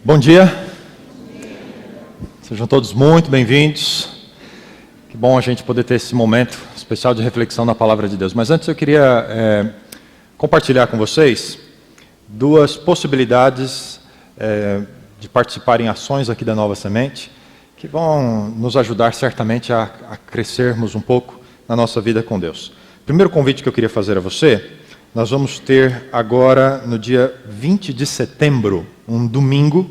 Bom dia, sejam todos muito bem-vindos. Que bom a gente poder ter esse momento especial de reflexão na Palavra de Deus. Mas antes eu queria compartilhar com vocês duas possibilidades de participar em ações aqui da Nova Semente, que vão nos ajudar certamente a crescermos um pouco na nossa vida com Deus. O primeiro convite que eu queria fazer a você, nós vamos ter agora no dia 20 de setembro, um domingo,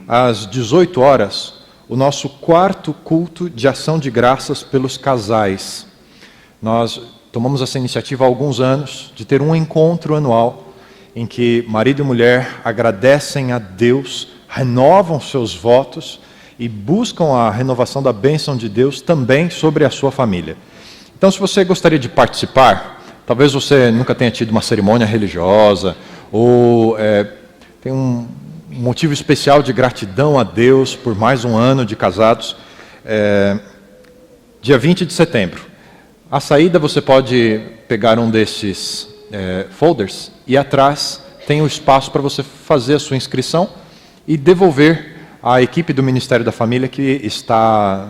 às 18 horas, o nosso quarto culto de ação de graças pelos casais. Nós tomamos essa iniciativa há alguns anos de ter um encontro anual em que marido e mulher agradecem a Deus, renovam seus votos e buscam a renovação da bênção de Deus também sobre a sua família. Então, se você gostaria de participar, talvez você nunca tenha tido uma cerimônia religiosa ou tem um motivo especial de gratidão a Deus por mais um ano de casados. Dia 20 de setembro. À saída você pode pegar um desses folders e atrás tem o espaço para você fazer a sua inscrição e devolver à equipe do Ministério da Família que está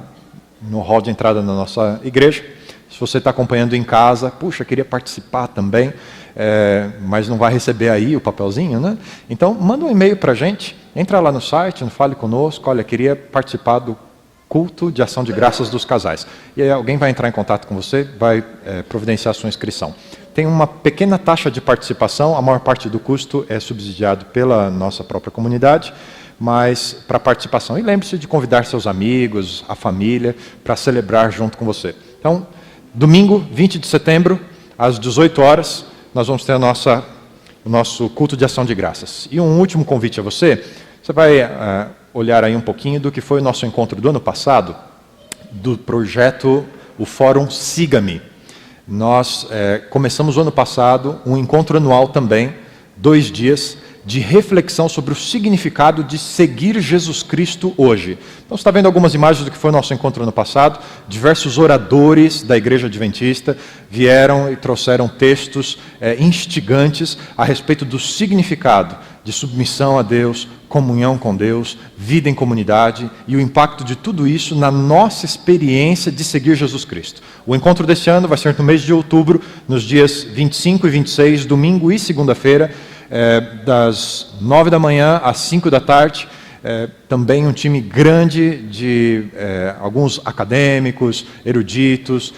no hall de entrada da nossa igreja. Se você está acompanhando em casa, puxa, queria participar também, mas não vai receber aí o papelzinho, né? Então, manda um e-mail para a gente, entra lá no site, fale conosco, olha, queria participar do culto de ação de graças dos casais. E aí alguém vai entrar em contato com você, vai providenciar a sua inscrição. Tem uma pequena taxa de participação, a maior parte do custo é subsidiado pela nossa própria comunidade, mas para participação. E lembre-se de convidar seus amigos, a família, para celebrar junto com você. Então, domingo, 20 de setembro, às 18 horas, nós vamos ter o nosso culto de ação de graças. E um último convite a você, você vai olhar aí um pouquinho do que foi o nosso encontro do ano passado, do projeto, o Fórum Siga-me. Nós começamos o ano passado um encontro anual também, 2 dias, de reflexão sobre o significado de seguir Jesus Cristo hoje. Então, você está vendo algumas imagens do que foi o nosso encontro ano passado. Diversos oradores da Igreja Adventista vieram e trouxeram textos instigantes a respeito do significado de submissão a Deus, comunhão com Deus, vida em comunidade e o impacto de tudo isso na nossa experiência de seguir Jesus Cristo. O encontro deste ano vai ser no mês de outubro, nos dias 25 e 26, domingo e segunda-feira, das 9 da manhã às 5 da tarde, também um time grande de alguns acadêmicos, eruditos,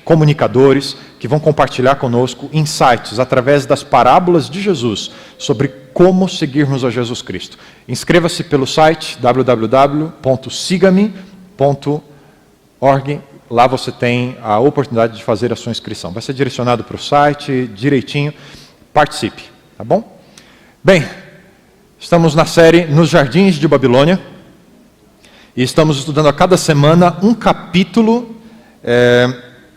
comunicadores, que vão compartilhar conosco insights através das parábolas de Jesus sobre como seguirmos a Jesus Cristo. Inscreva-se pelo site www.sigame.org. Lá você tem a oportunidade de fazer a sua inscrição. Vai ser direcionado para o site direitinho. Participe, tá bom? Bem, estamos na série Nos Jardins de Babilônia e estamos estudando a cada semana um capítulo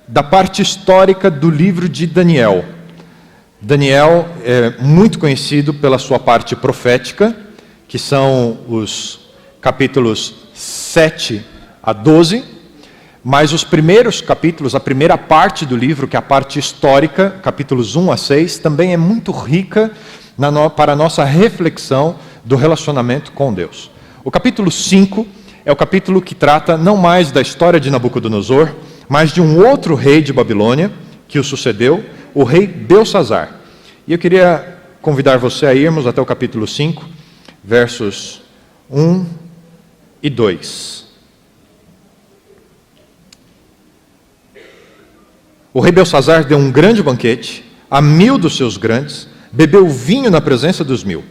da parte histórica do livro de Daniel. Daniel é muito conhecido pela sua parte profética, que são os capítulos 7 a 12, mas os primeiros capítulos, a primeira parte do livro, que é a parte histórica, capítulos 1 a 6, também é muito rica para a nossa reflexão do relacionamento com Deus. O capítulo 5 é o capítulo que trata não mais da história de Nabucodonosor, mas de um outro rei de Babilônia que o sucedeu, o rei Belsazar. E eu queria convidar você a irmos até o capítulo 5, versos 1 e 2. O rei Belsazar deu um grande banquete a 1000 dos seus grandes, bebeu vinho na presença dos 1000.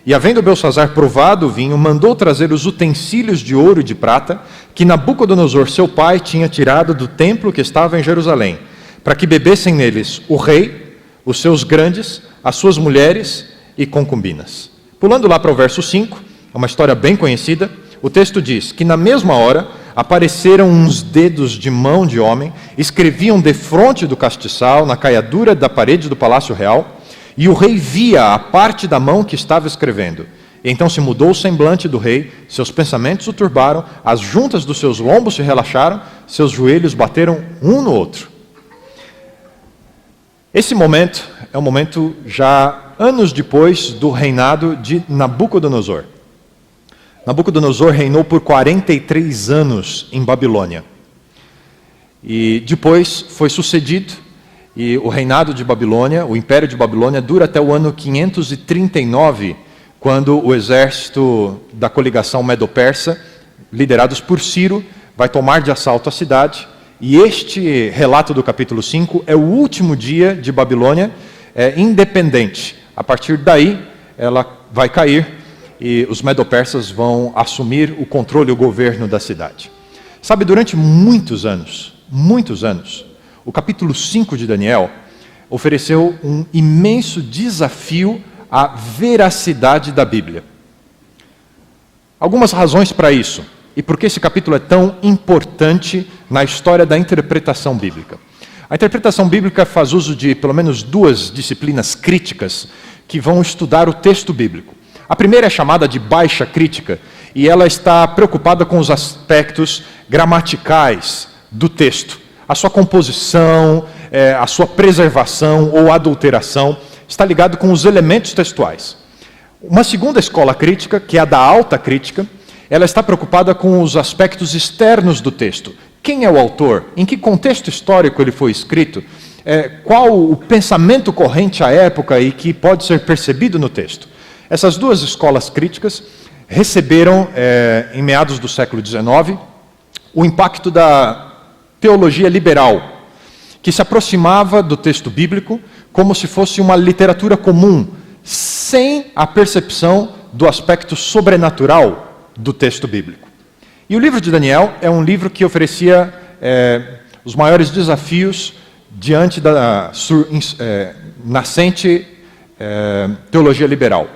E havendo Belsazar provado o vinho, mandou trazer os utensílios de ouro e de prata que Nabucodonosor, seu pai, tinha tirado do templo que estava em Jerusalém, para que bebessem neles o rei, os seus grandes, as suas mulheres e concubinas. Pulando lá para o verso 5, é uma história bem conhecida, o texto diz que na mesma hora apareceram uns dedos de mão de homem, escreviam defronte do castiçal, na caiadura da parede do palácio real, e o rei via a parte da mão que estava escrevendo. E então se mudou o semblante do rei, seus pensamentos o turbaram, as juntas dos seus lombos se relaxaram, seus joelhos bateram um no outro. Esse momento é um momento já anos depois do reinado de Nabucodonosor. Nabucodonosor reinou por 43 anos em Babilônia. E depois foi sucedido, e o reinado de Babilônia, o Império de Babilônia, dura até o ano 539, quando o exército da coligação Medo-Persa, liderados por Ciro, vai tomar de assalto a cidade. E este relato do capítulo 5 é o último dia de Babilônia independente. A partir daí, ela vai cair e os Medo-Persas vão assumir o controle e o governo da cidade. Sabe, durante muitos anos, o capítulo 5 de Daniel ofereceu um imenso desafio à veracidade da Bíblia. Algumas razões para isso, e por que esse capítulo é tão importante na história da interpretação bíblica. A interpretação bíblica faz uso de pelo menos duas disciplinas críticas que vão estudar o texto bíblico. A primeira é chamada de baixa crítica, e ela está preocupada com os aspectos gramaticais do texto. A sua composição, a sua preservação ou adulteração, está ligado com os elementos textuais. Uma segunda escola crítica, que é a da alta crítica, ela está preocupada com os aspectos externos do texto. Quem é o autor? Em que contexto histórico ele foi escrito? Qual o pensamento corrente à época e que pode ser percebido no texto? Essas duas escolas críticas receberam, em meados do século XIX, o impacto da teologia liberal, que se aproximava do texto bíblico como se fosse uma literatura comum, sem a percepção do aspecto sobrenatural do texto bíblico. E o livro de Daniel é um livro que oferecia os maiores desafios diante da nascente teologia liberal.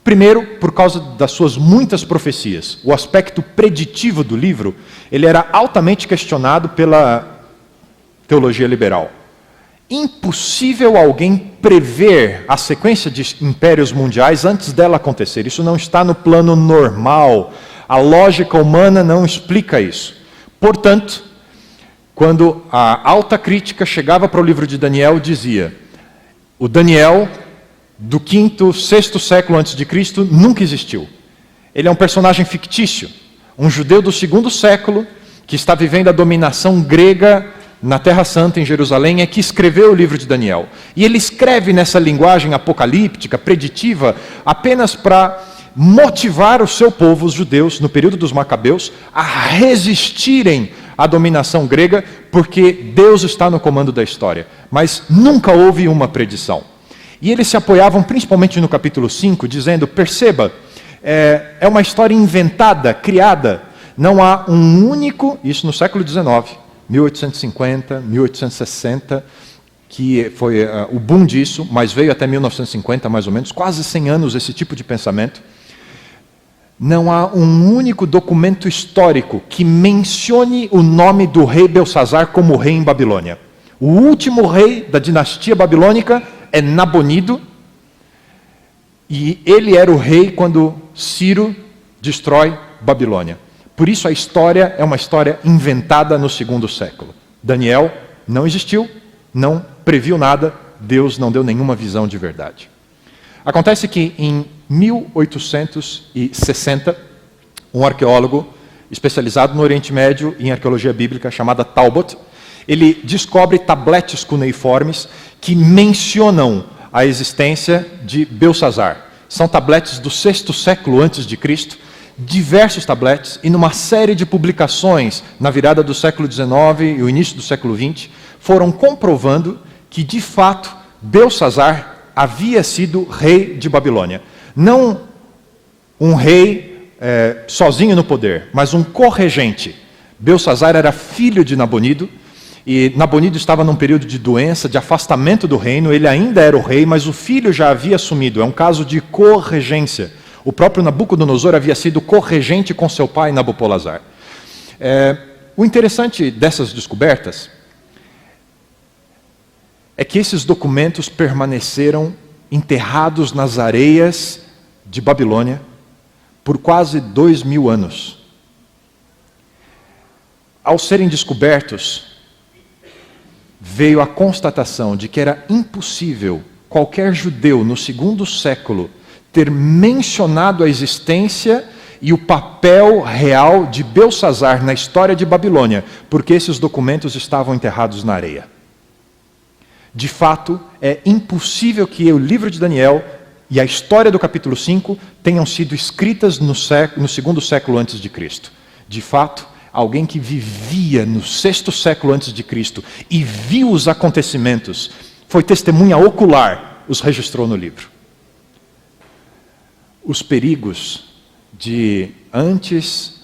Primeiro, por causa das suas muitas profecias. O aspecto preditivo do livro, ele era altamente questionado pela teologia liberal. Impossível alguém prever a sequência de impérios mundiais antes dela acontecer. Isso não está no plano normal. A lógica humana não explica isso. Portanto, quando a alta crítica chegava para o livro de Daniel, dizia: o Daniel do 5º, 6º século antes de Cristo nunca existiu. Ele é um personagem fictício, um judeu do 2º século que está vivendo a dominação grega na Terra Santa, em Jerusalém, é que escreveu o livro de Daniel. E ele escreve nessa linguagem apocalíptica, preditiva, apenas para motivar o seu povo, os judeus, no período dos Macabeus, a resistirem à dominação grega, porque Deus está no comando da história. Mas nunca houve uma predição. E eles se apoiavam principalmente no capítulo 5, dizendo, perceba, é uma história inventada, criada. Não há um único, isso no século XIX, 1850, 1860, que foi o boom disso, mas veio até 1950 mais ou menos, quase 100 anos esse tipo de pensamento. Não há um único documento histórico que mencione o nome do rei Belsazar como rei em Babilônia. O último rei da dinastia babilônica é Nabonido, e ele era o rei quando Ciro destrói Babilônia. Por isso a história é uma história inventada no 2º século. Daniel não existiu, não previu nada, Deus não deu nenhuma visão de verdade. Acontece que em 1860, um arqueólogo especializado no Oriente Médio em arqueologia bíblica, chamado Talbot, ele descobre tabletes cuneiformes que mencionam a existência de Belsazar. São tabletes do 6º século antes de Cristo, diversos tabletes, e numa série de publicações na virada do século XIX e o início do século XX, foram comprovando que, de fato, Belsazar havia sido rei de Babilônia. Não um rei sozinho no poder, mas um corregente. Belsazar era filho de Nabonido, e Nabonido estava num período de doença, de afastamento do reino. Ele ainda era o rei, mas o filho já havia assumido. É um caso de corregência. O próprio Nabucodonosor havia sido corregente com seu pai Nabopolassar. O interessante dessas descobertas é que esses documentos permaneceram enterrados nas areias de Babilônia por quase 2000 anos. Ao serem descobertos, veio a constatação de que era impossível qualquer judeu no 2º século ter mencionado a existência e o papel real de Belsazar na história de Babilônia, porque esses documentos estavam enterrados na areia. De fato, é impossível que o livro de Daniel e a história do capítulo 5 tenham sido escritas no segundo século antes de Cristo. De fato, alguém que vivia no 6º século antes de Cristo e viu os acontecimentos, foi testemunha ocular, os registrou no livro. Os perigos de, antes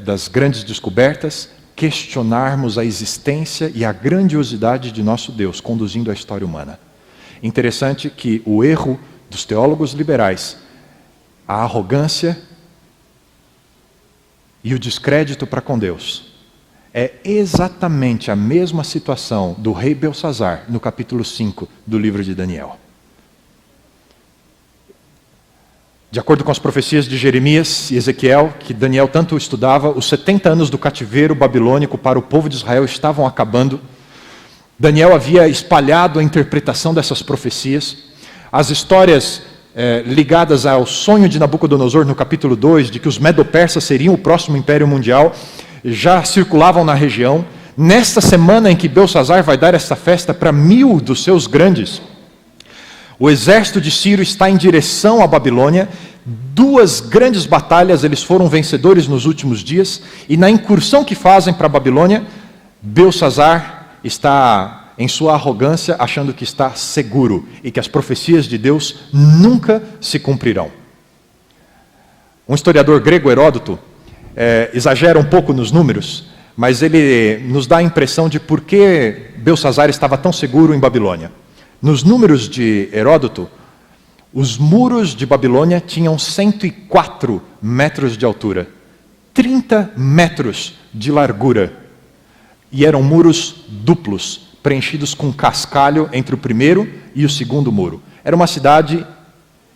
das grandes descobertas, questionarmos a existência e a grandiosidade de nosso Deus, conduzindo a história humana. Interessante que o erro dos teólogos liberais, a arrogância e o descrédito para com Deus, é exatamente a mesma situação do rei Belsazar, no capítulo 5 do livro de Daniel. De acordo com as profecias de Jeremias e Ezequiel, que Daniel tanto estudava, os 70 anos do cativeiro babilônico para o povo de Israel estavam acabando. Daniel havia espalhado a interpretação dessas profecias. As histórias ligadas ao sonho de Nabucodonosor, no capítulo 2, de que os medo-persas seriam o próximo império mundial, já circulavam na região. Nesta semana em que Belsazar vai dar essa festa para 1000 dos seus grandes, o exército de Ciro está em direção à Babilônia. 2 grandes batalhas, eles foram vencedores nos últimos dias, e na incursão que fazem para a Babilônia, Belsazar está, em sua arrogância, achando que está seguro e que as profecias de Deus nunca se cumprirão. Um historiador grego, Heródoto, exagera um pouco nos números, mas ele nos dá a impressão de por que Belsazar estava tão seguro em Babilônia. Nos números de Heródoto, os muros de Babilônia tinham 104 metros de altura, 30 metros de largura, e eram muros duplos, preenchidos com cascalho entre o primeiro e o segundo muro. Era uma cidade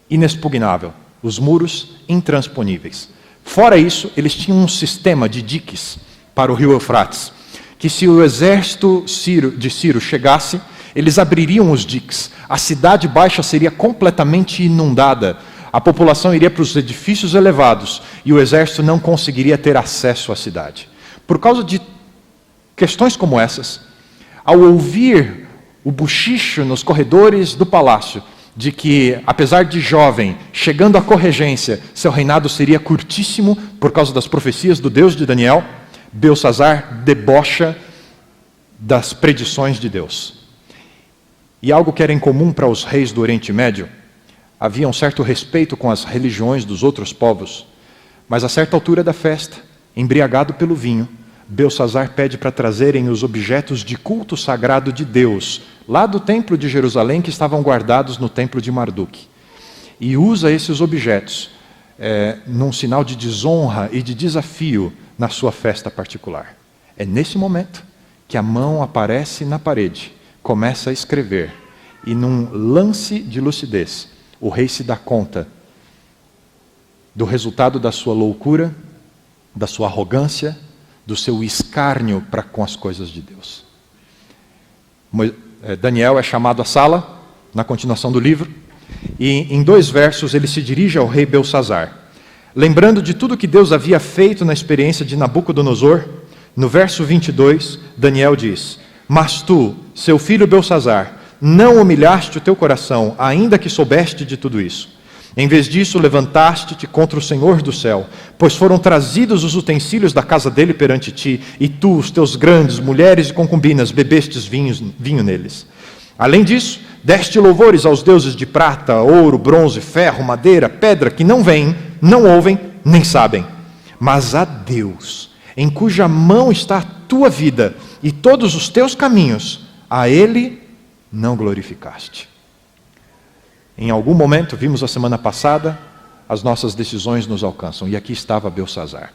inexpugnável, os muros intransponíveis. Fora isso, eles tinham um sistema de diques para o rio Eufrates, que se o exército de Ciro chegasse, eles abririam os diques, a cidade baixa seria completamente inundada, a população iria para os edifícios elevados e o exército não conseguiria ter acesso à cidade. Por causa de questões como essas, ao ouvir o buchicho nos corredores do palácio, de que, apesar de jovem, chegando à corregência, seu reinado seria curtíssimo por causa das profecias do Deus de Daniel, Belsazar debocha das predições de Deus. E algo que era incomum para os reis do Oriente Médio, havia um certo respeito com as religiões dos outros povos, mas a certa altura da festa, embriagado pelo vinho, Belsazar pede para trazerem os objetos de culto sagrado de Deus, lá do templo de Jerusalém, que estavam guardados no templo de Marduk. E usa esses objetos num sinal de desonra e de desafio na sua festa particular. É nesse momento que a mão aparece na parede, começa a escrever, e num lance de lucidez, o rei se dá conta do resultado da sua loucura, da sua arrogância, do seu escárnio para com as coisas de Deus. Daniel é chamado à sala, na continuação do livro, e em 2 versos ele se dirige ao rei Belsazar. Lembrando de tudo que Deus havia feito na experiência de Nabucodonosor, no verso 22, Daniel diz: "Mas tu, seu filho Belsazar, não humilhaste o teu coração, ainda que soubeste de tudo isso. Em vez disso, levantaste-te contra o Senhor do céu, pois foram trazidos os utensílios da casa dele perante ti, e tu, os teus grandes, mulheres e concubinas, bebestes vinho neles. Além disso, deste louvores aos deuses de prata, ouro, bronze, ferro, madeira, pedra, que não veem, não ouvem, nem sabem. Mas a Deus, em cuja mão está a tua vida e todos os teus caminhos, a Ele não glorificaste." Em algum momento, vimos a semana passada, as nossas decisões nos alcançam. E aqui estava Belsazar.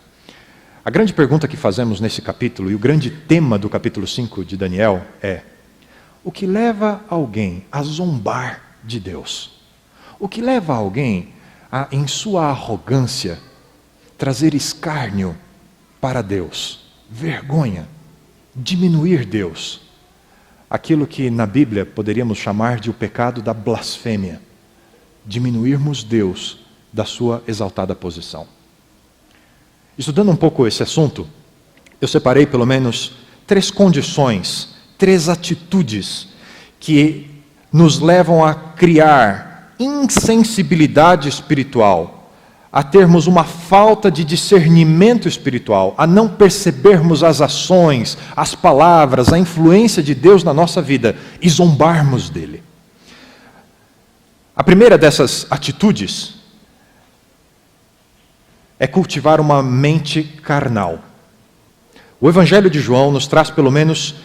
A grande pergunta que fazemos nesse capítulo, e o grande tema do capítulo 5 de Daniel é: o que leva alguém a zombar de Deus? O que leva alguém a, em sua arrogância, trazer escárnio para Deus, vergonha, diminuir Deus? Aquilo que na Bíblia poderíamos chamar de o pecado da blasfêmia. Diminuirmos Deus da sua exaltada posição. Estudando um pouco esse assunto, eu separei pelo menos 3 condições, 3 atitudes que nos levam a criar insensibilidade espiritual, a termos uma falta de discernimento espiritual, a não percebermos as ações, as palavras, a influência de Deus na nossa vida e zombarmos dele. A primeira dessas atitudes é cultivar uma mente carnal. O Evangelho de João nos traz pelo menos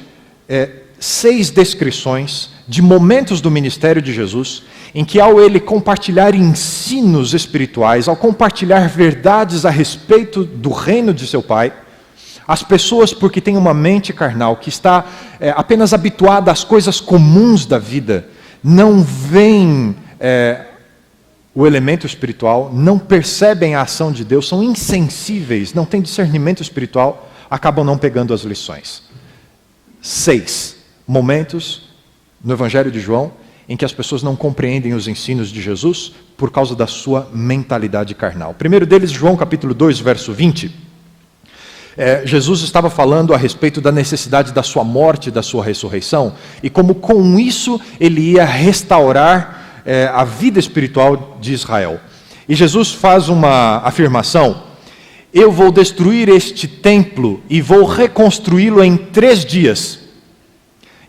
6 descrições de momentos do ministério de Jesus, em que ao ele compartilhar ensinos espirituais, ao compartilhar verdades a respeito do reino de seu Pai, as pessoas, porque têm uma mente carnal, que está apenas habituada às coisas comuns da vida, não veem o elemento espiritual, não percebem a ação de Deus, são insensíveis, não têm discernimento espiritual, acabam não pegando as lições. 6 momentos no Evangelho de João em que as pessoas não compreendem os ensinos de Jesus por causa da sua mentalidade carnal. O primeiro deles, João capítulo 2, verso 20. Jesus estava falando a respeito da necessidade da sua morte, da sua ressurreição, e como com isso ele ia restaurar a vida espiritual de Israel. E Jesus faz uma afirmação: eu vou destruir este templo e vou reconstruí-lo em 3 dias.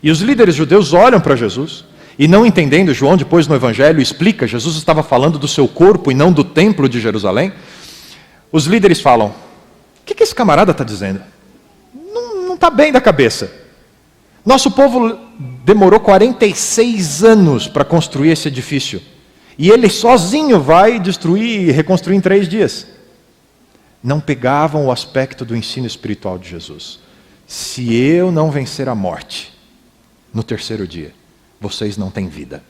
E os líderes judeus olham para Jesus, e não entendendo, João depois no Evangelho explica, Jesus estava falando do seu corpo e não do templo de Jerusalém. Os líderes falam: o que esse camarada está dizendo? Não está bem da cabeça. Nosso povo demorou 46 anos para construir esse edifício, e ele sozinho vai destruir e reconstruir em 3 dias. Não pegavam o aspecto do ensino espiritual de Jesus. Se eu não vencer a morte no 3º dia, vocês não têm vida.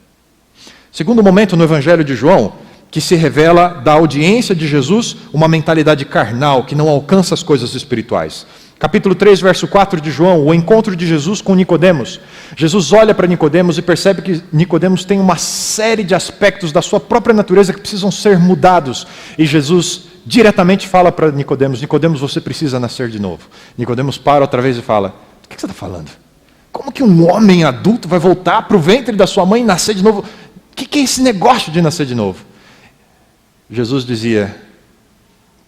Segundo momento no Evangelho de João, que se revela da audiência de Jesus uma mentalidade carnal que não alcança as coisas espirituais. Capítulo 3, verso 4 de João, o encontro de Jesus com Nicodemos. Jesus olha para Nicodemos e percebe que Nicodemos tem uma série de aspectos da sua própria natureza que precisam ser mudados. E Jesus diretamente fala para Nicodemos: Nicodemos, você precisa nascer de novo. Nicodemos para outra vez e fala: o que você está falando? Como que um homem adulto vai voltar para o ventre da sua mãe e nascer de novo? O que é esse negócio de nascer de novo? Jesus dizia: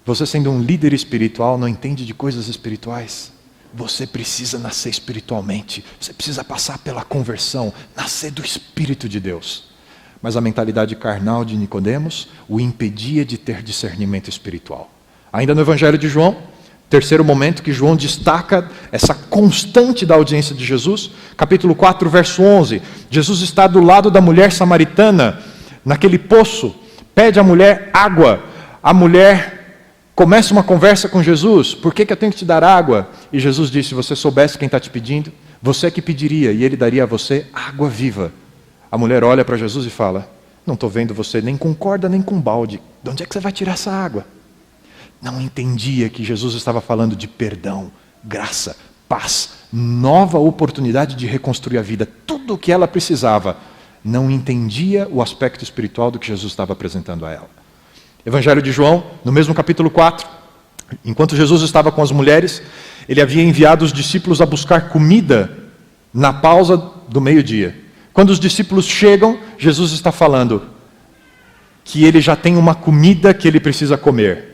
você sendo um líder espiritual não entende de coisas espirituais. Você precisa nascer espiritualmente. Você precisa passar pela conversão, nascer do Espírito de Deus. Mas a mentalidade carnal de Nicodemos o impedia de ter discernimento espiritual. Ainda no Evangelho de João, terceiro momento que João destaca essa constante da audiência de Jesus, capítulo 4, verso 11. Jesus está do lado da mulher samaritana, naquele poço, pede à mulher água. A mulher começa uma conversa com Jesus: por que eu tenho que te dar água? E Jesus disse: se você soubesse quem está te pedindo, você é que pediria, e ele daria a você água viva. A mulher olha para Jesus e fala: não estou vendo você nem com corda nem com balde, de onde é que você vai tirar essa água? Não entendia que Jesus estava falando de perdão, graça, paz, nova oportunidade de reconstruir a vida, tudo o que ela precisava. Não entendia o aspecto espiritual do que Jesus estava apresentando a ela. Evangelho de João, no mesmo capítulo 4, enquanto Jesus estava com as mulheres, ele havia enviado os discípulos a buscar comida na pausa do meio-dia. Quando os discípulos chegam, Jesus está falando que ele já tem uma comida que ele precisa comer.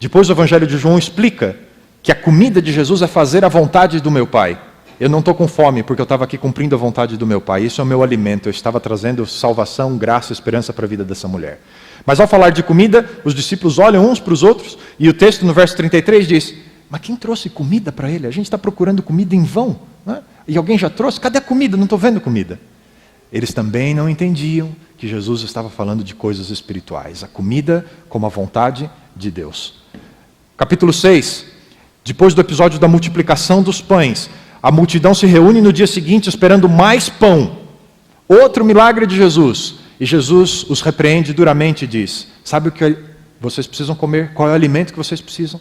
Depois o Evangelho de João explica que a comida de Jesus é fazer a vontade do meu Pai. Eu não estou com fome porque eu estava aqui cumprindo a vontade do meu Pai. Isso é o meu alimento. Eu estava trazendo salvação, graça, esperança para a vida dessa mulher. Mas ao falar de comida, os discípulos olham uns para os outros e o texto no verso 33 diz: mas quem trouxe comida para ele? A gente está procurando comida em vão, né? E alguém já trouxe? Cadê a comida? Não estou vendo comida. Eles também não entendiam que Jesus estava falando de coisas espirituais. A comida como a vontade de Deus. Capítulo 6. Depois do episódio da multiplicação dos pães, a multidão se reúne no dia seguinte esperando mais pão. Outro milagre de Jesus. E Jesus os repreende duramente e diz: sabe o que vocês precisam comer? Qual é o alimento que vocês precisam?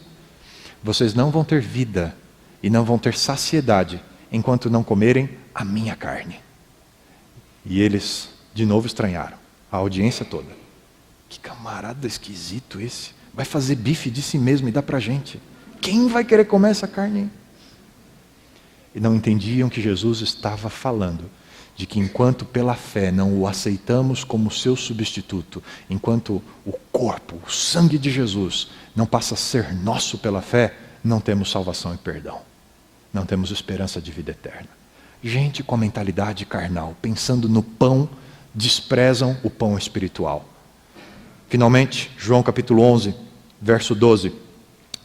Vocês não vão ter vida e não vão ter saciedade enquanto não comerem a minha carne. E eles de novo estranharam, a audiência toda. Que camarada esquisito esse. vai fazer bife de si mesmo e dá para a gente. Quem vai querer comer essa carne? E não entendiam que Jesus estava falando de que enquanto pela fé não o aceitamos como seu substituto, enquanto o corpo, o sangue de Jesus não passa a ser nosso pela fé, não temos salvação e perdão. Não temos esperança de vida eterna. Gente com a mentalidade carnal, pensando no pão, desprezam o pão espiritual. Finalmente, João capítulo 11, verso 12.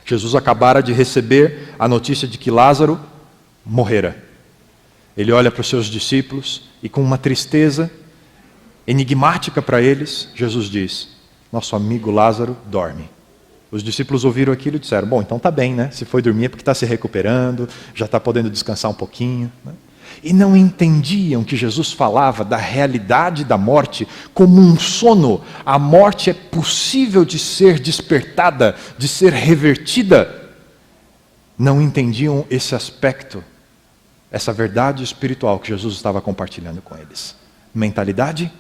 Jesus acabara de receber a notícia de que Lázaro morrera. Ele olha para os seus discípulos e com uma tristeza enigmática para eles, Jesus diz: nosso amigo Lázaro dorme. Os discípulos ouviram aquilo e disseram: bom, então está bem, né? Se foi dormir é porque está se recuperando, já está podendo descansar um pouquinho, né? E não entendiam que Jesus falava da realidade da morte como um sono. A morte é possível de ser despertada, de ser revertida. Não entendiam esse aspecto, essa verdade espiritual que Jesus estava compartilhando com eles. Mentalidade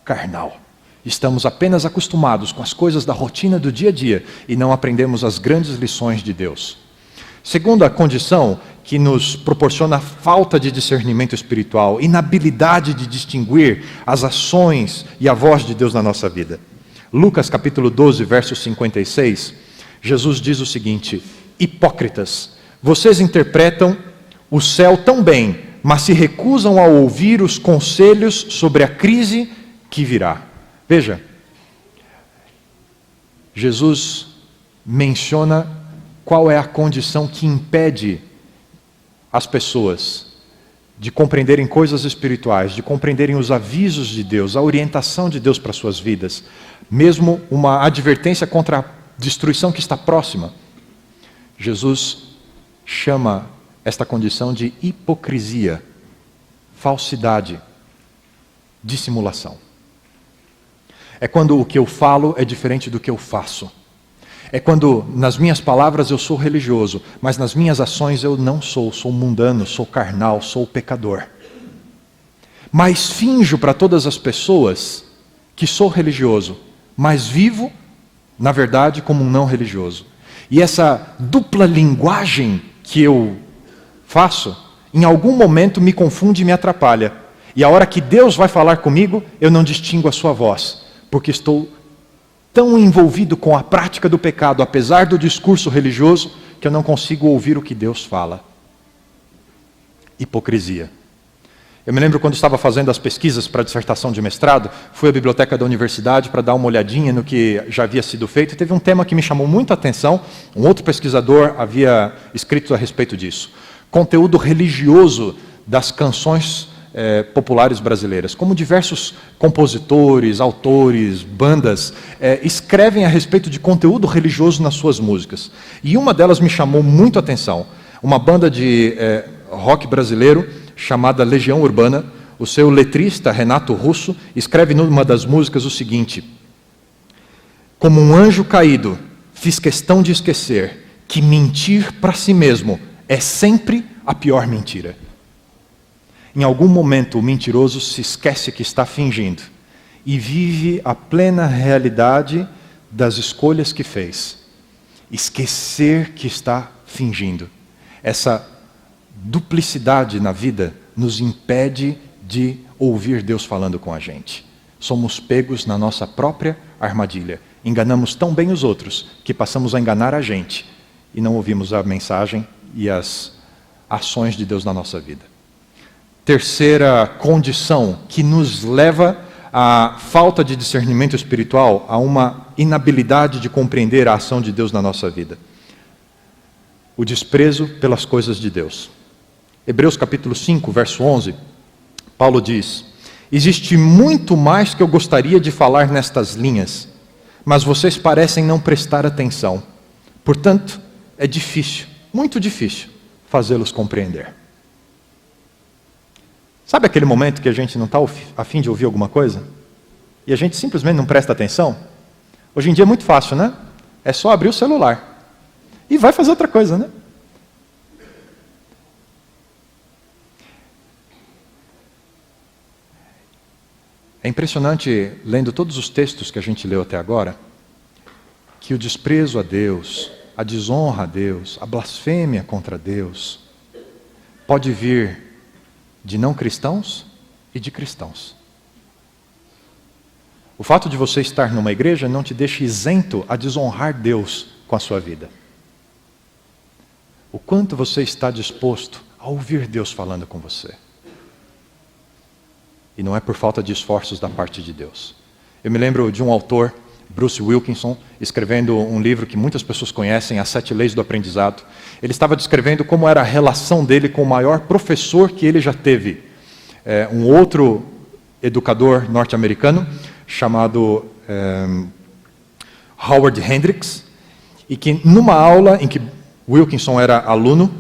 carnal. Estamos apenas acostumados com as coisas da rotina do dia a dia e não aprendemos as grandes lições de Deus. Segunda condição que nos proporciona a falta de discernimento espiritual, inabilidade de distinguir as ações e a voz de Deus na nossa vida. Lucas capítulo 12, verso 56, Jesus diz o seguinte: hipócritas, vocês interpretam o céu tão bem, mas se recusam a ouvir os conselhos sobre a crise que virá. Veja, Jesus menciona qual é a condição que impede as pessoas de compreenderem coisas espirituais, de compreenderem os avisos de Deus, a orientação de Deus para suas vidas, mesmo uma advertência contra a destruição que está próxima. Jesus chama esta condição de hipocrisia, falsidade, dissimulação. É quando o que eu falo é diferente do que eu faço. É quando nas minhas palavras eu sou religioso, mas nas minhas ações eu não sou mundano, sou carnal, sou pecador. Mas finjo para todas as pessoas que sou religioso, mas vivo, na verdade, como um não religioso. E essa dupla linguagem que eu faço, em algum momento me confunde e me atrapalha. E a hora que Deus vai falar comigo, eu não distingo a sua voz, porque estou tão envolvido com a prática do pecado, apesar do discurso religioso, que eu não consigo ouvir o que Deus fala. Hipocrisia. Eu me lembro quando estava fazendo as pesquisas para a dissertação de mestrado, fui à biblioteca da universidade para dar uma olhadinha no que já havia sido feito, e teve um tema que me chamou muito a atenção, um outro pesquisador havia escrito a respeito disso. Conteúdo religioso das canções populares brasileiras, como diversos compositores, autores, bandas escrevem a respeito de conteúdo religioso nas suas músicas. E uma delas me chamou muito a atenção, uma banda de rock brasileiro chamada Legião Urbana. O seu letrista, Renato Russo, escreve numa das músicas o seguinte: como um anjo caído, fiz questão de esquecer que mentir para si mesmo é sempre a pior mentira. Em algum momento o mentiroso se esquece que está fingindo e vive a plena realidade das escolhas que fez. Esquecer que está fingindo. Essa duplicidade na vida nos impede de ouvir Deus falando com a gente. Somos pegos na nossa própria armadilha. Enganamos tão bem os outros que passamos a enganar a gente e não ouvimos a mensagem e as ações de Deus na nossa vida. Terceira condição que nos leva à falta de discernimento espiritual, a uma inabilidade de compreender a ação de Deus na nossa vida. O desprezo pelas coisas de Deus. Hebreus capítulo 5, verso 11, Paulo diz: existe muito mais que eu gostaria de falar nestas linhas, mas vocês parecem não prestar atenção. Portanto, é difícil, muito difícil, fazê-los compreender. Sabe aquele momento que a gente não está a fim de ouvir alguma coisa? E a gente simplesmente não presta atenção? Hoje em dia é muito fácil, né? É só abrir o celular. E vai fazer outra coisa, né? É impressionante, lendo todos os textos que a gente leu até agora, que o desprezo a Deus, a desonra a Deus, a blasfêmia contra Deus, pode vir de não cristãos e de cristãos. O fato de você estar numa igreja não te deixa isento a desonrar Deus com a sua vida. O quanto você está disposto a ouvir Deus falando com você. E não é por falta de esforços da parte de Deus. Eu me lembro de um autor, Bruce Wilkinson, escrevendo um livro que muitas pessoas conhecem, As 7 Leis do Aprendizado. Ele estava descrevendo como era a relação dele com o maior professor que ele já teve. Um outro educador norte-americano, chamado Howard Hendricks, e que numa aula em que Wilkinson era aluno,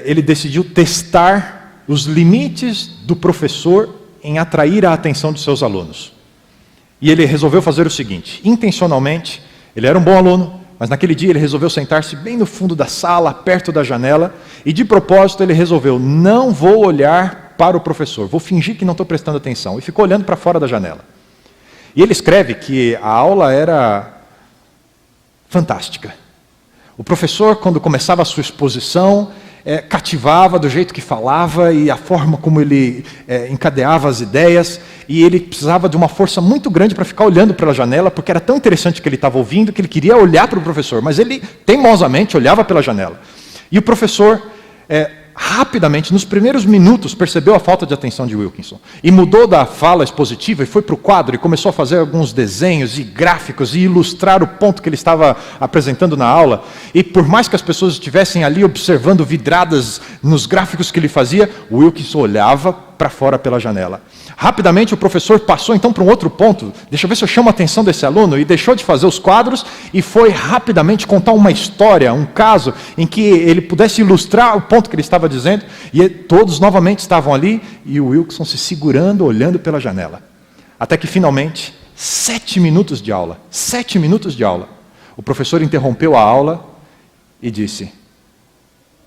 ele decidiu testar os limites do professor em atrair a atenção de seus alunos. E ele resolveu fazer o seguinte, intencionalmente, ele era um bom aluno, mas naquele dia ele resolveu sentar-se bem no fundo da sala, perto da janela, e de propósito ele resolveu, não vou olhar para o professor, vou fingir que não estou prestando atenção, e ficou olhando para fora da janela. E ele escreve que a aula era fantástica. O professor, quando começava a sua exposição, cativava do jeito que falava e a forma como ele encadeava as ideias, e ele precisava de uma força muito grande para ficar olhando pela janela, porque era tão interessante o que ele estava ouvindo que ele queria olhar para o professor, mas ele teimosamente olhava pela janela. E o professor, rapidamente, nos primeiros minutos, percebeu a falta de atenção de Wilkinson. E mudou da fala expositiva e foi para o quadro e começou a fazer alguns desenhos e gráficos e ilustrar o ponto que ele estava apresentando na aula. E por mais que as pessoas estivessem ali observando vidradas nos gráficos que ele fazia, Wilkinson olhava para fora pela janela. Rapidamente o professor passou então para um outro ponto, deixa eu ver se eu chamo a atenção desse aluno, e deixou de fazer os quadros e foi rapidamente contar uma história, um caso, em que ele pudesse ilustrar o ponto que ele estava dizendo, e todos novamente estavam ali, e o Wilkinson se segurando, olhando pela janela. Até que finalmente, 7 minutos de aula, o professor interrompeu a aula e disse,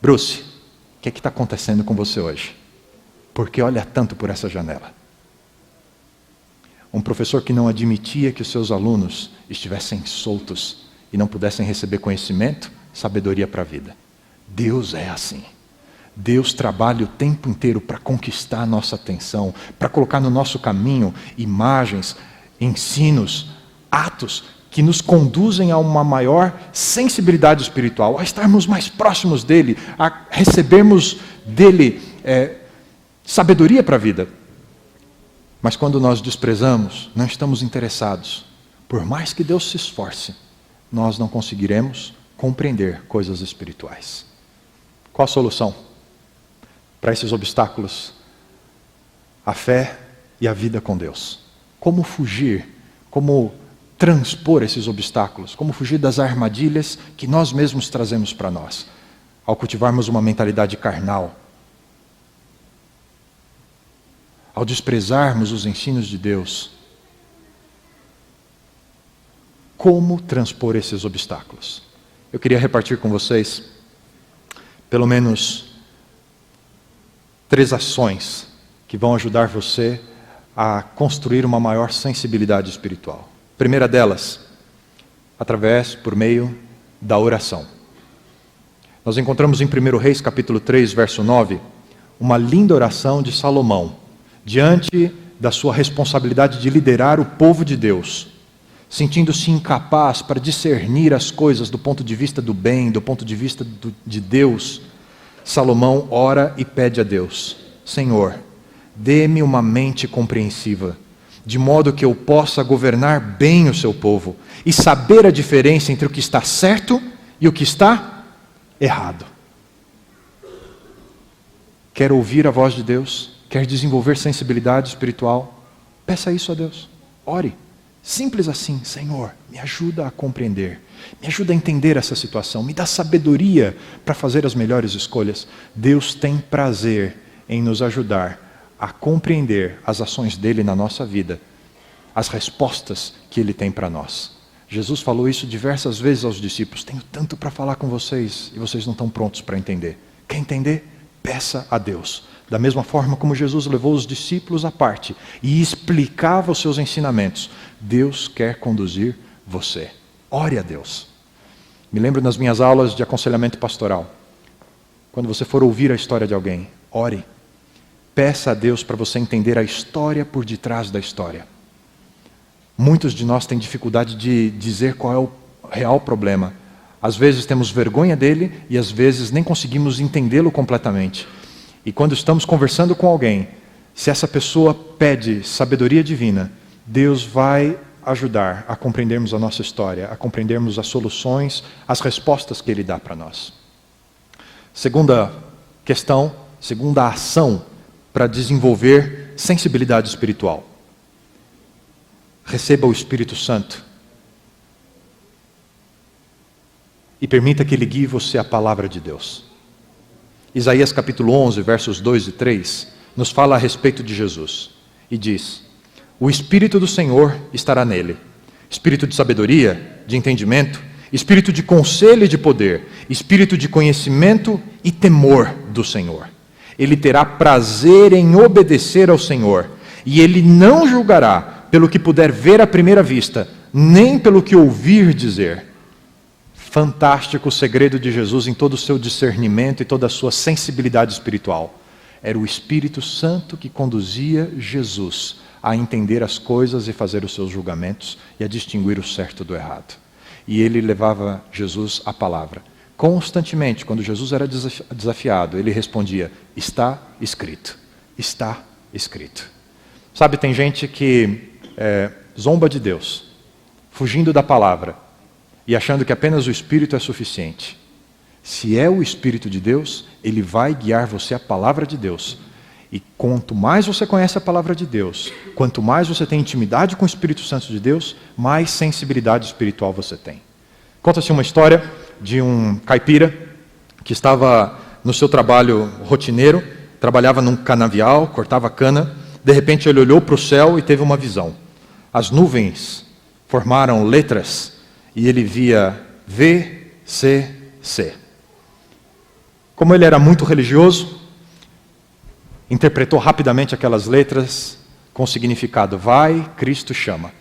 Bruce, o que está acontecendo com você hoje? Por que olha tanto por essa janela? Um professor que não admitia que os seus alunos estivessem soltos e não pudessem receber conhecimento, sabedoria para a vida. Deus é assim. Deus trabalha o tempo inteiro para conquistar a nossa atenção, para colocar no nosso caminho imagens, ensinos, atos que nos conduzem a uma maior sensibilidade espiritual, a estarmos mais próximos dele, a recebermos dele sabedoria para a vida. Mas quando nós desprezamos, não estamos interessados, por mais que Deus se esforce, nós não conseguiremos compreender coisas espirituais. Qual a solução para esses obstáculos? A fé e a vida com Deus. Como fugir, como transpor esses obstáculos, como fugir das armadilhas que nós mesmos trazemos para nós, ao cultivarmos uma mentalidade carnal, ao desprezarmos os ensinos de Deus. Como transpor esses obstáculos? Eu queria repartir com vocês pelo menos 3 ações que vão ajudar você a construir uma maior sensibilidade espiritual. Primeira delas, por meio da oração. Nós encontramos em 1 Reis, capítulo 3, verso 9, uma linda oração de Salomão, diante da sua responsabilidade de liderar o povo de Deus, sentindo-se incapaz para discernir as coisas do ponto de vista do bem, do ponto de vista de Deus, Salomão ora e pede a Deus, Senhor, dê-me uma mente compreensiva, de modo que eu possa governar bem o seu povo e saber a diferença entre o que está certo e o que está errado. Quer ouvir a voz de Deus? Quer desenvolver sensibilidade espiritual? Peça isso a Deus. Ore. Simples assim. Senhor, me ajuda a compreender. Me ajuda a entender essa situação. Me dá sabedoria para fazer as melhores escolhas. Deus tem prazer em nos ajudar a compreender as ações dele na nossa vida. As respostas que ele tem para nós. Jesus falou isso diversas vezes aos discípulos. Tenho tanto para falar com vocês e vocês não estão prontos para entender. Quer entender? Peça a Deus. Da mesma forma como Jesus levou os discípulos à parte e explicava os seus ensinamentos, Deus quer conduzir você. ore a Deus. Me lembro nas minhas aulas de aconselhamento pastoral. Quando você for ouvir a história de alguém, ore. Peça a Deus para você entender a história por detrás da história. Muitos de nós têm dificuldade de dizer qual é o real problema. Às vezes temos vergonha dele e às vezes nem conseguimos entendê-lo completamente. E quando estamos conversando com alguém, se essa pessoa pede sabedoria divina, Deus vai ajudar a compreendermos a nossa história, a compreendermos as soluções, as respostas que Ele dá para nós. Segunda questão, segunda ação para desenvolver sensibilidade espiritual. Receba o Espírito Santo e permita que Ele guie você à palavra de Deus. Isaías capítulo 11, versos 2 e 3, nos fala a respeito de Jesus e diz: o Espírito do Senhor estará nele, Espírito de sabedoria, de entendimento, Espírito de conselho e de poder, Espírito de conhecimento e temor do Senhor. Ele terá prazer em obedecer ao Senhor, e Ele não julgará pelo que puder ver à primeira vista, nem pelo que ouvir dizer. Fantástico o segredo de Jesus em todo o seu discernimento e toda a sua sensibilidade espiritual. Era o Espírito Santo que conduzia Jesus a entender as coisas e fazer os seus julgamentos e a distinguir o certo do errado. E ele levava Jesus à palavra. Constantemente, quando Jesus era desafiado, ele respondia: está escrito, está escrito. Sabe, tem gente que zomba de Deus, fugindo da palavra e achando que apenas o Espírito é suficiente. Se é o Espírito de Deus, Ele vai guiar você à palavra de Deus. E quanto mais você conhece a palavra de Deus, quanto mais você tem intimidade com o Espírito Santo de Deus, mais sensibilidade espiritual você tem. Conta-se uma história de um caipira que estava no seu trabalho rotineiro, trabalhava num canavial, cortava cana. De repente ele olhou para o céu e teve uma visão. As nuvens formaram letras e ele via VCC. Como ele era muito religioso, interpretou rapidamente aquelas letras com o significado: vai, Cristo chama.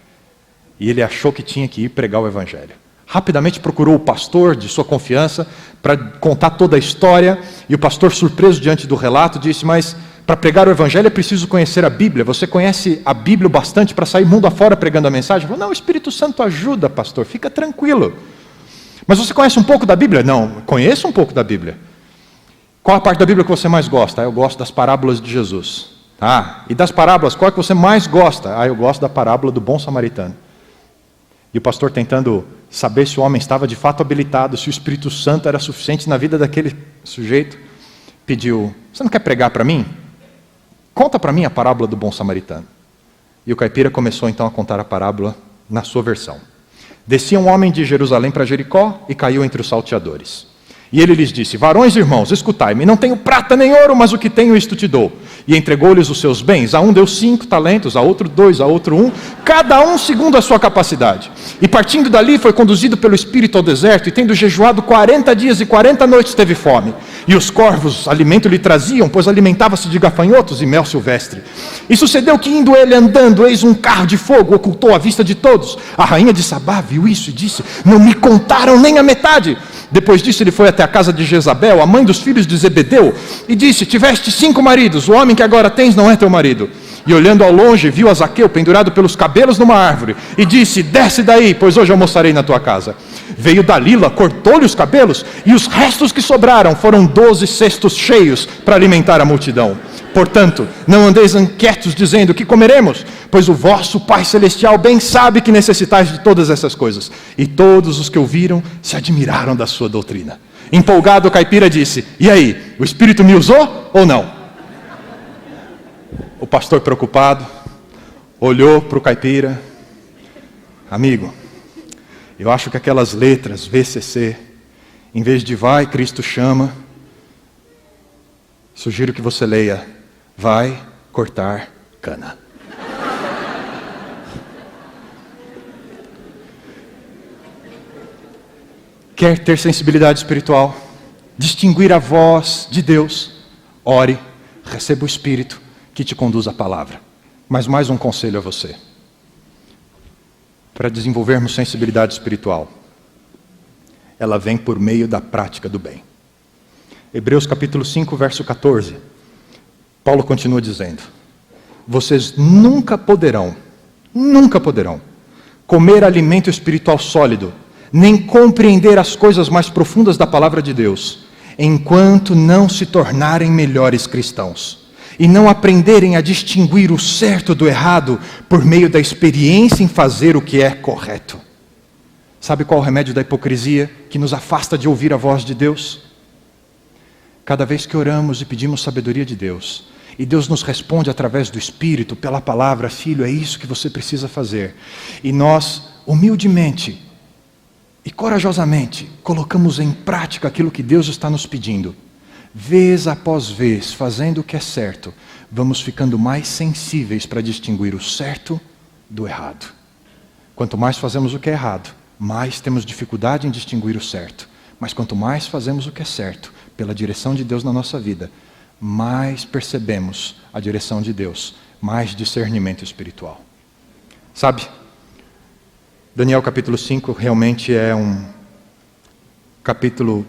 E ele achou que tinha que ir pregar o Evangelho. Rapidamente procurou o pastor de sua confiança para contar toda a história, e o pastor, surpreso diante do relato, disse: mas para pregar o Evangelho é preciso conhecer a Bíblia. Você conhece a Bíblia o bastante para sair mundo afora pregando a mensagem? Falou: não, o Espírito Santo ajuda, pastor, fica tranquilo. Mas você conhece um pouco da Bíblia? Não, conheço um pouco da Bíblia. Qual a parte da Bíblia que você mais gosta? Eu gosto das parábolas de Jesus. E das parábolas, qual é que você mais gosta? Eu gosto da parábola do bom samaritano. E o pastor, tentando saber se o homem estava de fato habilitado, se o Espírito Santo era suficiente na vida daquele sujeito, pediu: você não quer pregar para mim? Conta para mim a parábola do bom samaritano. E o caipira começou então a contar a parábola na sua versão. Descia um homem de Jerusalém para Jericó e caiu entre os salteadores. E ele lhes disse: varões irmãos, escutai-me, não tenho prata nem ouro, mas o que tenho isto te dou. E entregou-lhes os seus bens. A um deu 5 talentos, a outro 2, a outro 1, cada um segundo a sua capacidade. E partindo dali foi conduzido pelo Espírito ao deserto, e tendo jejuado 40 dias e 40 noites teve fome. E os corvos alimento lhe traziam, pois alimentava-se de gafanhotos e mel silvestre. E sucedeu que, indo ele andando, eis um carro de fogo ocultou a vista de todos. A rainha de Sabá viu isso e disse: não me contaram nem a metade. Depois disso ele foi até a casa de Jezabel, a mãe dos filhos de Zebedeu, e disse: tiveste 5 maridos, o homem que agora tens não é teu marido. E olhando ao longe, viu a Zaqueu pendurado pelos cabelos numa árvore, e disse: desce daí, pois hoje almoçarei na tua casa. Veio Dalila, cortou-lhe os cabelos, e os restos que sobraram foram 12 cestos cheios para alimentar a multidão. Portanto, não andeis inquietos dizendo: que comeremos? Pois o vosso Pai Celestial bem sabe que necessitais de todas essas coisas. E todos os que ouviram se admiraram da sua doutrina. Empolgado, o caipira disse: e aí, o Espírito me usou ou não? O pastor, preocupado, olhou para o caipira: amigo, eu acho que aquelas letras VCC, em vez de vai, Cristo chama, sugiro que você leia: vai cortar cana. Quer ter sensibilidade espiritual? Distinguir a voz de Deus? Ore, receba o Espírito que te conduz à palavra. Mas mais um conselho a você. Para desenvolvermos sensibilidade espiritual, ela vem por meio da prática do bem. Hebreus capítulo 5, verso 14. Paulo continua dizendo: vocês nunca poderão comer alimento espiritual sólido, nem compreender as coisas mais profundas da palavra de Deus, enquanto não se tornarem melhores cristãos e não aprenderem a distinguir o certo do errado por meio da experiência em fazer o que é correto. Sabe qual é o remédio da hipocrisia que nos afasta de ouvir a voz de Deus? Cada vez que oramos e pedimos sabedoria de Deus, e Deus nos responde através do Espírito, pela palavra: filho, é isso que você precisa fazer. E nós, humildemente e corajosamente, colocamos em prática aquilo que Deus está nos pedindo. Vez após vez, fazendo o que é certo, vamos ficando mais sensíveis para distinguir o certo do errado. Quanto mais fazemos o que é errado, mais temos dificuldade em distinguir o certo. Mas quanto mais fazemos o que é certo, pela direção de Deus na nossa vida, mais percebemos a direção de Deus, mais discernimento espiritual. Sabe, Daniel capítulo 5 realmente é um capítulo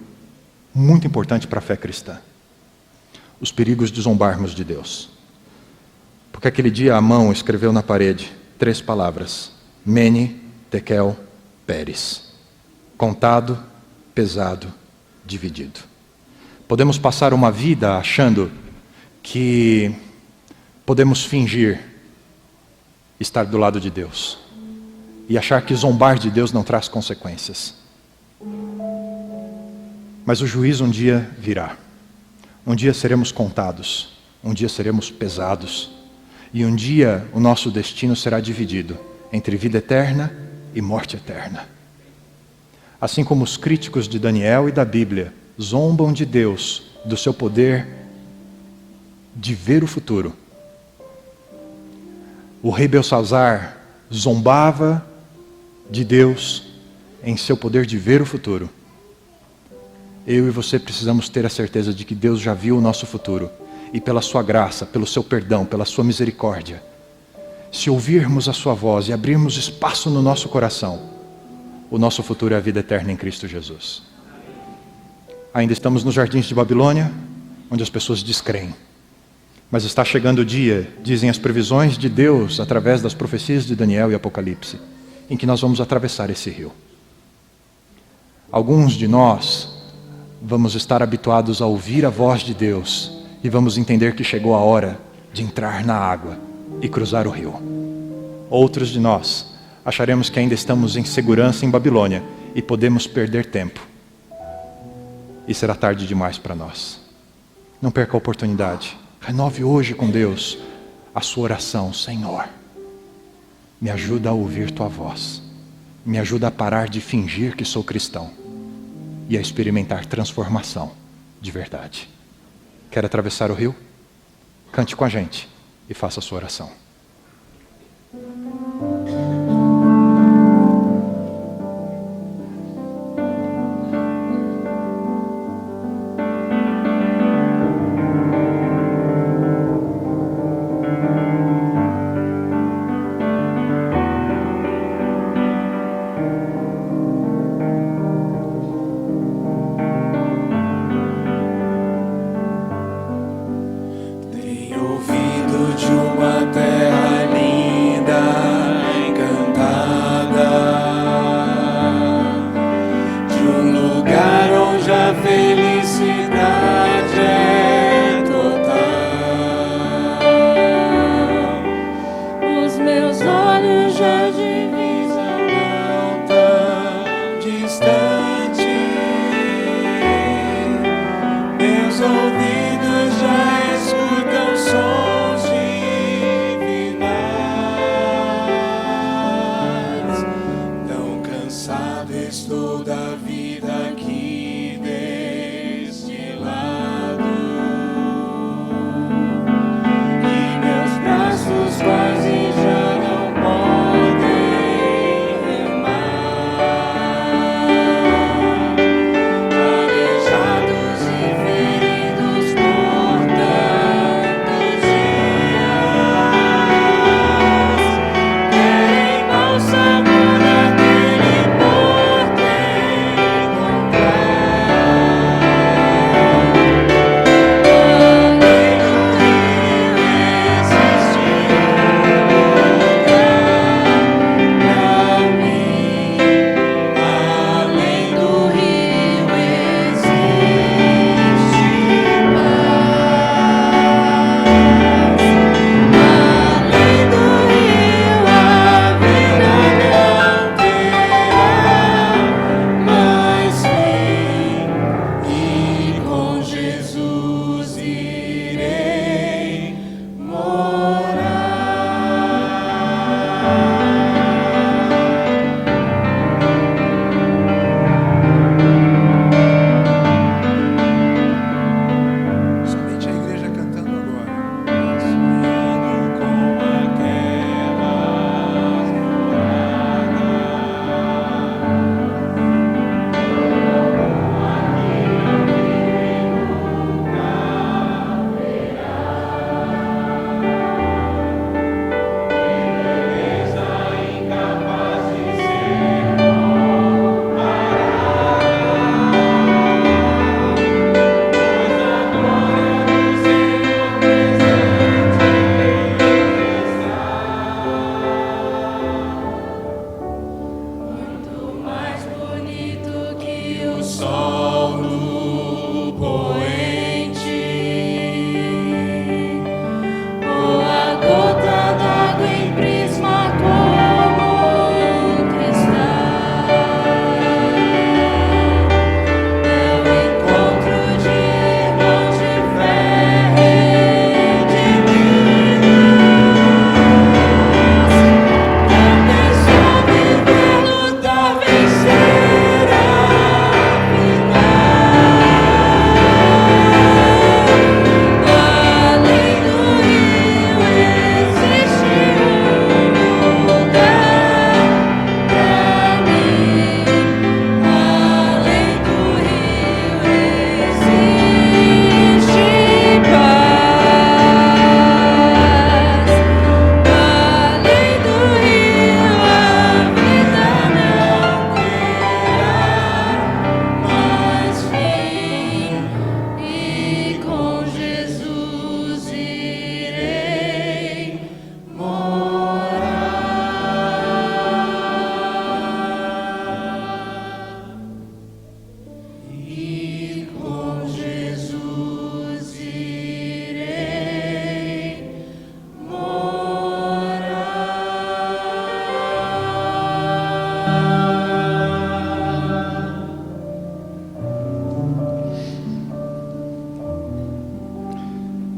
muito importante para a fé cristã. Os perigos de zombarmos de Deus. Porque aquele dia Amão escreveu na parede 3 palavras: Mene, Tekel, Peres. Contado, pesado, dividido. Podemos passar uma vida achando que podemos fingir estar do lado de Deus e achar que zombar de Deus não traz consequências. Mas o juízo um dia virá. Um dia seremos contados, um dia seremos pesados, e um dia o nosso destino será dividido entre vida eterna e morte eterna. Assim como os críticos de Daniel e da Bíblia zombam de Deus, do seu poder de ver o futuro, o rei Belsazar zombava de Deus em seu poder de ver o futuro. Eu e você precisamos ter a certeza de que Deus já viu o nosso futuro, e pela sua graça, pelo seu perdão, pela sua misericórdia, se ouvirmos a sua voz e abrirmos espaço no nosso coração, o nosso futuro é a vida eterna em Cristo Jesus. Ainda estamos nos jardins de Babilônia, onde as pessoas descreem. Mas está chegando o dia, dizem as previsões de Deus, através das profecias de Daniel e Apocalipse, em que nós vamos atravessar esse rio. Alguns de nós vamos estar habituados a ouvir a voz de Deus e vamos entender que chegou a hora de entrar na água e cruzar o rio. Outros de nós acharemos que ainda estamos em segurança em Babilônia e podemos perder tempo. E será tarde demais para nós. Não perca a oportunidade. Renove hoje com Deus a sua oração: Senhor, me ajuda a ouvir tua voz. Me ajuda a parar de fingir que sou cristão e a experimentar transformação de verdade. Quer atravessar o rio? Cante com a gente e faça a sua oração.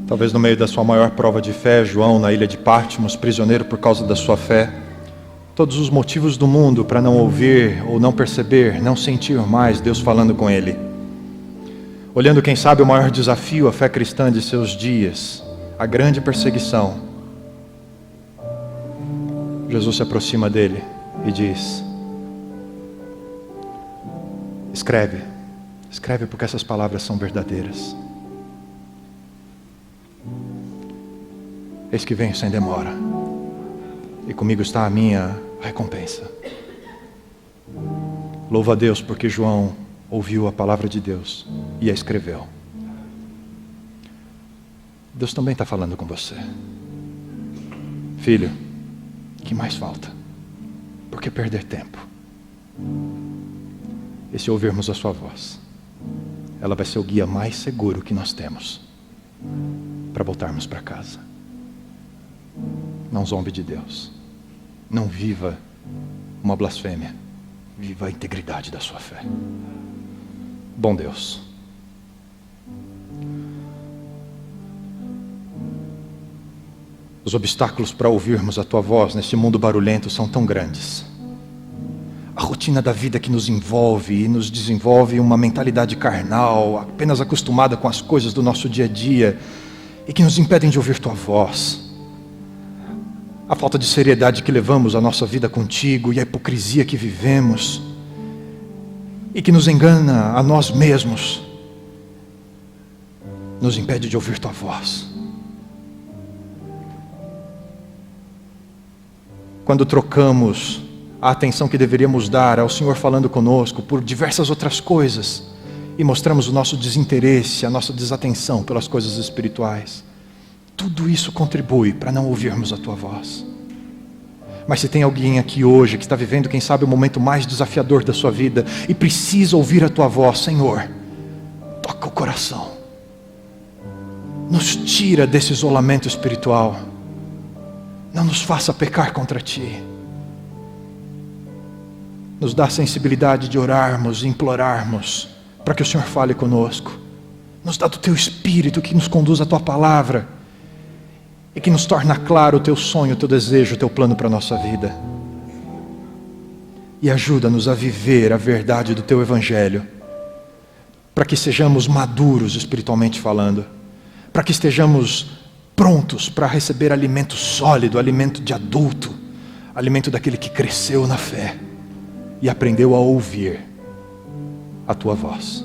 Talvez no meio da sua maior prova de fé, João, na ilha de Patmos, prisioneiro por causa da sua fé, todos os motivos do mundo para não ouvir ou não perceber, não sentir mais Deus falando com ele. Olhando, quem sabe, o maior desafio à fé cristã de seus dias, a grande perseguição. Jesus se aproxima dele e diz: escreve porque essas palavras são verdadeiras. Eis que venho sem demora, e comigo está a minha recompensa. Louva a Deus porque João ouviu a palavra de Deus e a escreveu. Deus também está falando com você. Filho, o que mais falta? Por que perder tempo? E se ouvirmos a sua voz, ela vai ser o guia mais seguro que nós temos para voltarmos para casa. Não zombe de Deus. Não viva uma blasfêmia. Viva a integridade da sua fé. Bom Deus, os obstáculos para ouvirmos a tua voz neste mundo barulhento são tão grandes. A rotina da vida que nos envolve e nos desenvolve uma mentalidade carnal, apenas acostumada com as coisas do nosso dia a dia, e que nos impedem de ouvir tua voz. A falta de seriedade que levamos a nossa vida contigo e a hipocrisia que vivemos, e que nos engana a nós mesmos, nos impede de ouvir tua voz. Quando trocamos a atenção que deveríamos dar ao Senhor falando conosco por diversas outras coisas, e mostramos o nosso desinteresse, a nossa desatenção pelas coisas espirituais, tudo isso contribui para não ouvirmos a tua voz. Mas se tem alguém aqui hoje que está vivendo, quem sabe, o momento mais desafiador da sua vida e precisa ouvir a tua voz, Senhor, toca o coração, nos tira desse isolamento espiritual, não nos faça pecar contra ti, nos dá a sensibilidade de orarmos e implorarmos para que o Senhor fale conosco, nos dá do teu Espírito que nos conduz à tua palavra e que nos torna claro o teu sonho, o teu desejo, o teu plano para a nossa vida. E ajuda-nos a viver a verdade do teu Evangelho, para que sejamos maduros espiritualmente falando, para que estejamos prontos para receber alimento sólido, alimento de adulto, alimento daquele que cresceu na fé e aprendeu a ouvir a tua voz.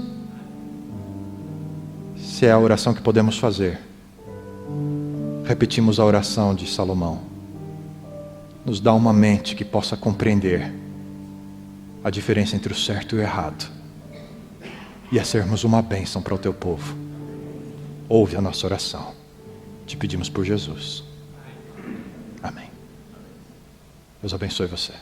Se é a oração que podemos fazer, repetimos a oração de Salomão. Nos dá uma mente que possa compreender a diferença entre o certo e o errado, e a sermos uma bênção para o teu povo. Ouve a nossa oração. Te pedimos por Jesus. Amém. Deus abençoe você.